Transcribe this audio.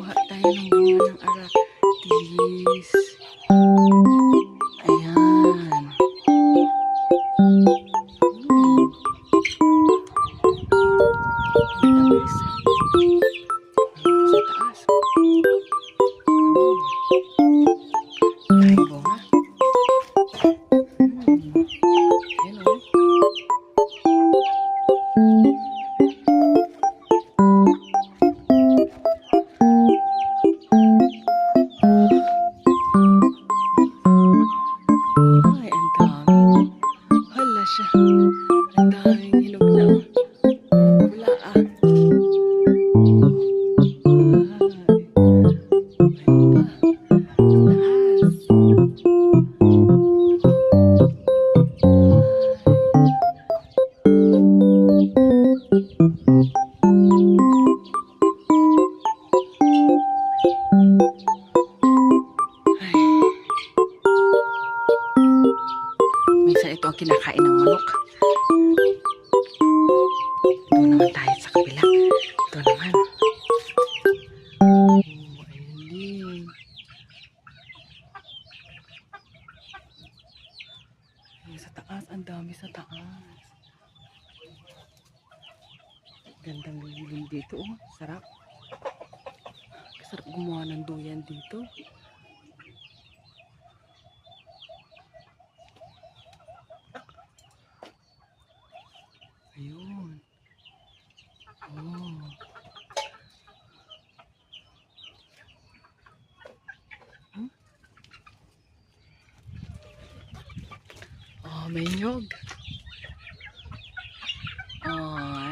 Kuha tayo ng bunga ng aratilis. Ayan. Labis. Sa taas. Ay, bunga. Ayan o. Ay, ang dami. Hala siya. Ang daming hinog na. Wala ah. Ay. Ayun pa. Taas. Minsan ito ang kinakain ng manok. Ito naman tayo sa kabila. Ito naman. Oh, ayun din. Ayun, sa taas, ang dami sa taas. Gandang lilim dito, oh. Sarap. Sarap gumawa ng duyan dito. Ayun. Oh. Hmm? Oh, may nyog. Oh,